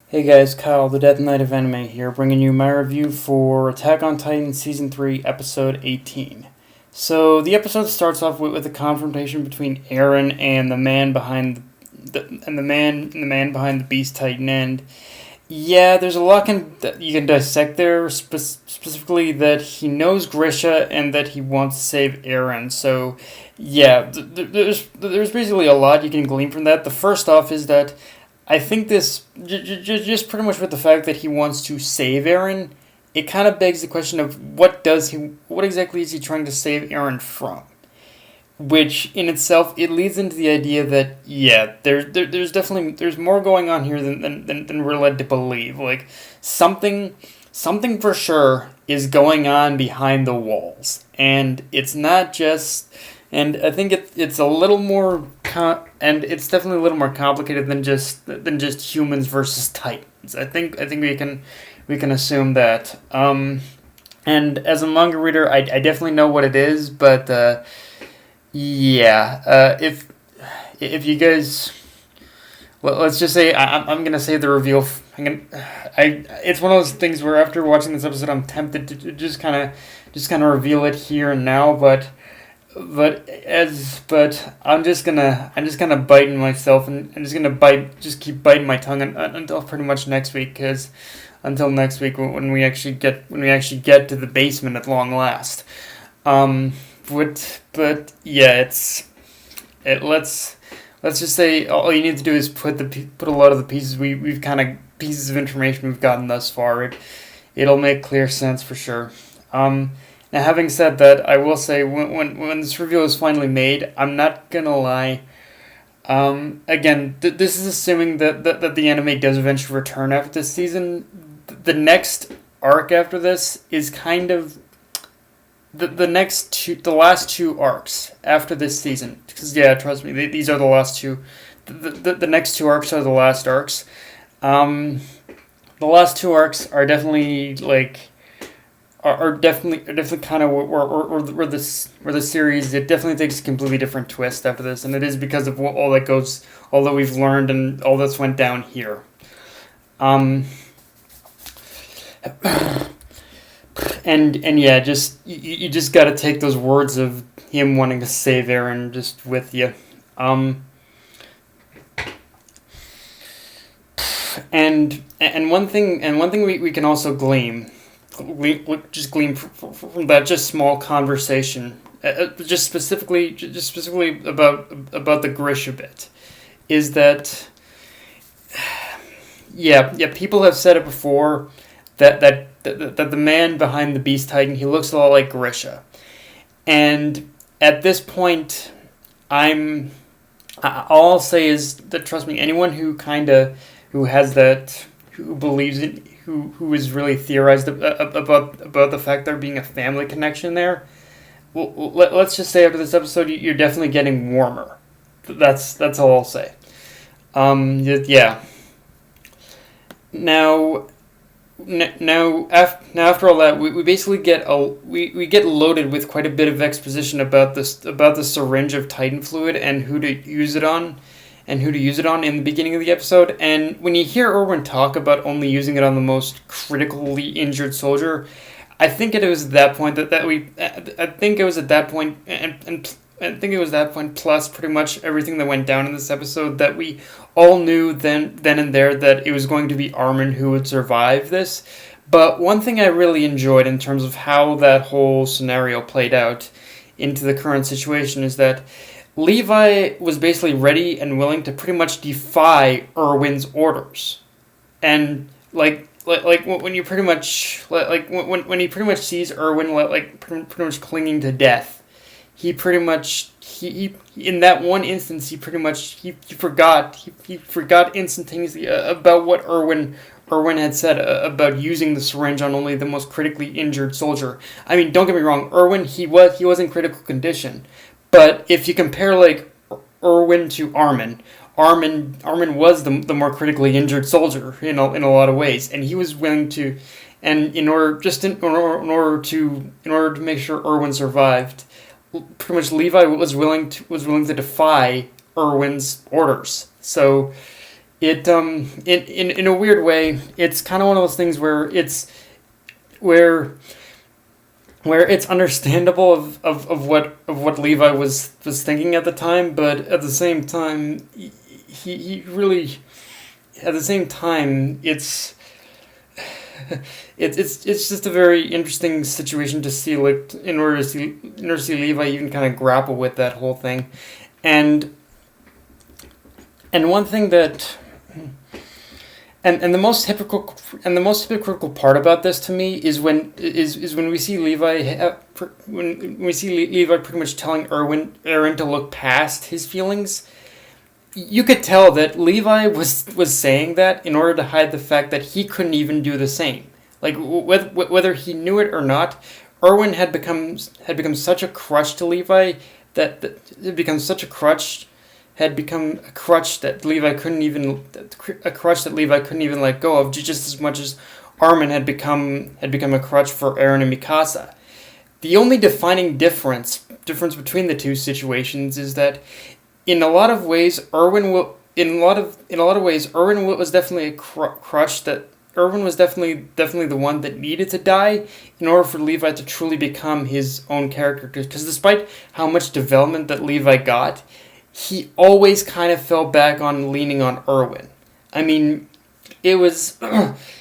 Hey guys, Kyle, the Death Knight of Anime here, bringing you my review for Attack on Titan Season 3, Episode 18. So, the episode starts off with a confrontation between Eren and the man behind the man behind the Beast Titan, and yeah, there's a lot that you can dissect there, specifically that he knows Grisha and that he wants to save Eren. So, yeah, there's basically a lot you can glean from that. The first off is that I think just pretty much with the fact that he wants to save Eren, it kind of begs the question of what exactly is he trying to save Eren from? Which in itself, it leads into the idea that, yeah, there's definitely, there's more going on here than we're led to believe. Like, something for sure is going on behind the walls. And it's not just, and I think it's a little more, and it's definitely a little more complicated than just humans versus titans. I think we can assume that. And as a manga reader, I definitely know what it is, but yeah, if you guys, let's just say I'm gonna say the reveal. It's one of those things where after watching this episode, I'm tempted to just kind of reveal it here and now, but I'm just gonna bite in myself, and I'm just keep biting my tongue until pretty much next week, because until next week when we actually get to the basement at long last. But yeah, let's just say all you need to do is put a lot of the pieces of information we've gotten thus far. It'll make clear sense for sure. Now, having said that, I will say when this review is finally made, I'm not gonna lie. Again, this is assuming that the anime does eventually return after this season. The next arc after this is kind of the last two arcs after this season. Because yeah, trust me, these are the last two. The next two arcs are the last arcs. The last two arcs are definitely definitely kind of where the series, it definitely takes a completely different twist after this, and it is because of all that we've learned and all that's went down here. Um, and yeah, you just got to take those words of him wanting to save Eren just with you. Um, and one thing we can also glean from that just small conversation, just specifically about the Grisha bit, is that yeah, people have said it before that the man behind the Beast Titan, he looks a lot like Grisha, and at this point, all I'll say is that, trust me, anyone who has that, who believes it, who is really theorized about the fact there being a family connection there. Well, let's just say after this episode, you're definitely getting warmer. That's all I'll say. Yeah. Now after all that, we basically we get loaded with quite a bit of exposition about the syringe of Titan fluid and who to use it on in the beginning of the episode. And when you hear Erwin talk about only using it on the most critically injured soldier, I think it was at that point I think it was at that point, and I think it was that point plus pretty much everything that went down in this episode, that we all knew then and there that it was going to be Armin who would survive this. But one thing I really enjoyed in terms of how that whole scenario played out into the current situation is that Levi was basically ready and willing to pretty much defy Erwin's orders. And like when you pretty much when he pretty much sees Erwin pretty much clinging to death, he pretty much he in that one instance he forgot instantaneously about what Erwin had said about using the syringe on only the most critically injured soldier. I mean, don't get me wrong, Erwin, he was in critical condition, but if you compare Erwin to Armin was the more critically injured soldier in a lot of ways, and he was willing to, and in order to make sure Erwin survived, pretty much Levi was willing to defy Erwin's orders. So in a weird way, it's kind of one of those things where it's understandable of what Levi was thinking at the time, but at the same time, he really, at the same time, it's just a very interesting situation to see, like, in order to see Levi even kind of grapple with that whole thing. And one thing that and the most hypocritical part about this to me is when we see Levi pretty much telling Aaron to look past his feelings. You could tell that Levi was saying that in order to hide the fact that he couldn't even do the same. Like, whether he knew it or not, Erwin had become such a crutch to Levi that had become a crutch that Levi couldn't even let go of, just as much as Armin had become a crutch for Eren and Mikasa. The only defining difference between the two situations is that in a lot of ways Erwin was definitely a crutch, that Erwin was definitely the one that needed to die in order for Levi to truly become his own character. Because despite how much development that Levi got, he always kind of fell back on leaning on Erwin. I mean, it was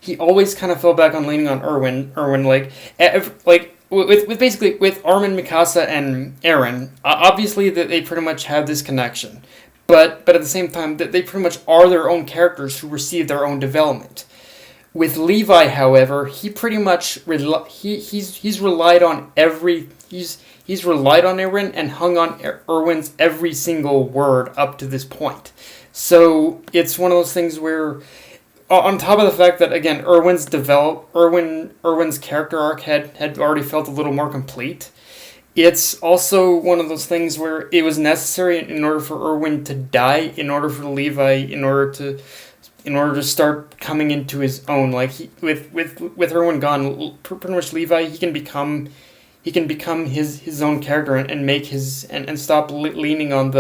he always kind of fell back on leaning on Erwin, with Armin, Mikasa, and Eren. Obviously, that they pretty much have this connection, but at the same time, that they pretty much are their own characters who receive their own development. With Levi, however, he pretty much he's relied on Eren and hung on Erwin's every single word up to this point. So it's one of those things where, on top of the fact that, again, Erwin's character arc had already felt a little more complete, it's also one of those things where it was necessary in order for Erwin to die, in order for Levi, in order to start coming into his own. Like, with Erwin gone, pretty much Levi, he can become his own character and make his and stop leaning on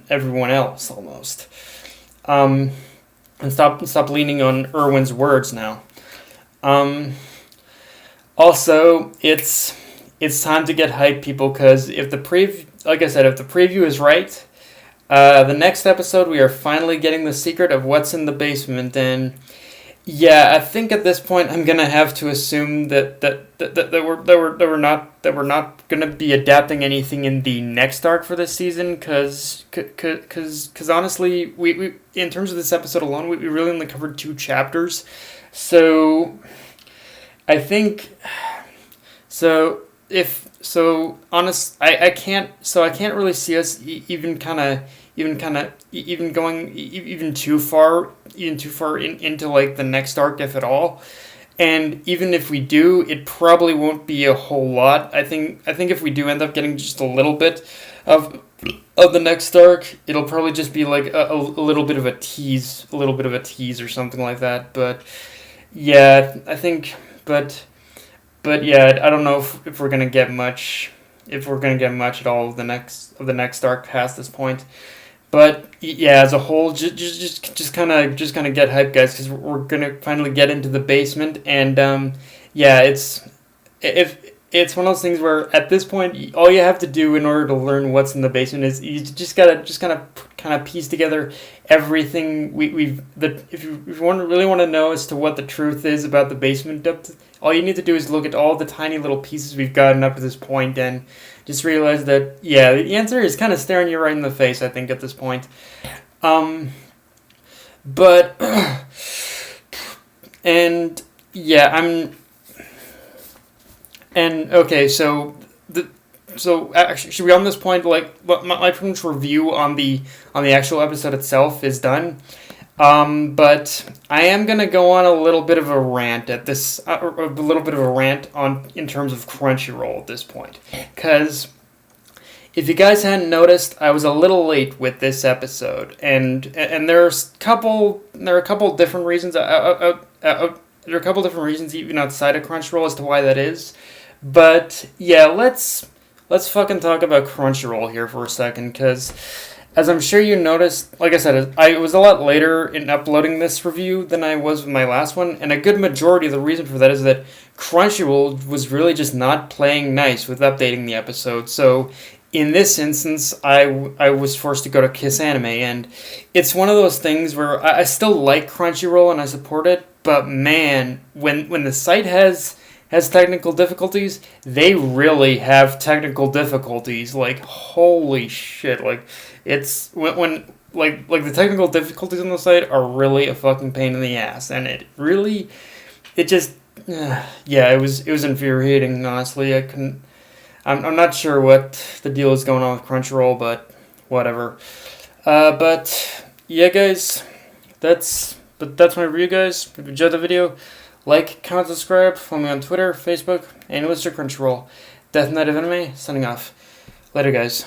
everyone else almost, and stop leaning on Erwin's words now. Also, it's time to get hyped, people, because if the preview is right, the next episode we are finally getting the secret of what's in the basement. And yeah, I think at this point I'm gonna have to assume that we're not gonna be adapting anything in the next arc for this season, because honestly, we in terms of this episode alone, we really only covered 2 chapters, so I think I can't really see us even going too far into like the next arc, if at all. And even if we do, it probably won't be a whole lot. I think if we do end up getting just a little bit of the next arc, it'll probably just be like a little bit of a tease or something like that. But yeah, I think, but yeah, I don't know if we're gonna get much at all of the next arc past this point. But yeah, as a whole, just kind of get hyped, guys, because we're gonna finally get into the basement, and yeah, it's one of those things where at this point, all you have to do in order to learn what's in the basement is you just gotta kind of piece together everything if you really want to know as to what the truth is about the basement depth, all you need to do is look at all the tiny little pieces we've gotten up to this point and just realize that, yeah, the answer is kind of staring you right in the face, I think, at this point. But and yeah, okay, so actually, on this point, like, my pretty much review on the actual episode itself is done. But I am gonna go on a little bit of a rant in terms of Crunchyroll at this point, because if you guys hadn't noticed, I was a little late with this episode, and there are a couple different reasons. There are a couple different reasons even outside of Crunchyroll as to why that is. But yeah, let's fucking talk about Crunchyroll here for a second, because as I'm sure you noticed, like I said, I was a lot later in uploading this review than I was with my last one, and a good majority of the reason for that is that Crunchyroll was really just not playing nice with updating the episode. So, in this instance, I was forced to go to Kiss Anime, and it's one of those things where I still like Crunchyroll and I support it, but man, when the site has technical difficulties, they really have technical difficulties. Like, holy shit! Like, it's when like the technical difficulties on the site are really a fucking pain in the ass, and it just yeah, it was infuriating. Honestly, I couldn't. I'm not sure what the deal is going on with Crunchyroll, but whatever. But yeah, guys, that's my review, guys. If you enjoyed the video, like, comment, subscribe, follow me on Twitter, Facebook, and Mr. Crunchyroll. Death Knight of Anime, signing off. Later, guys.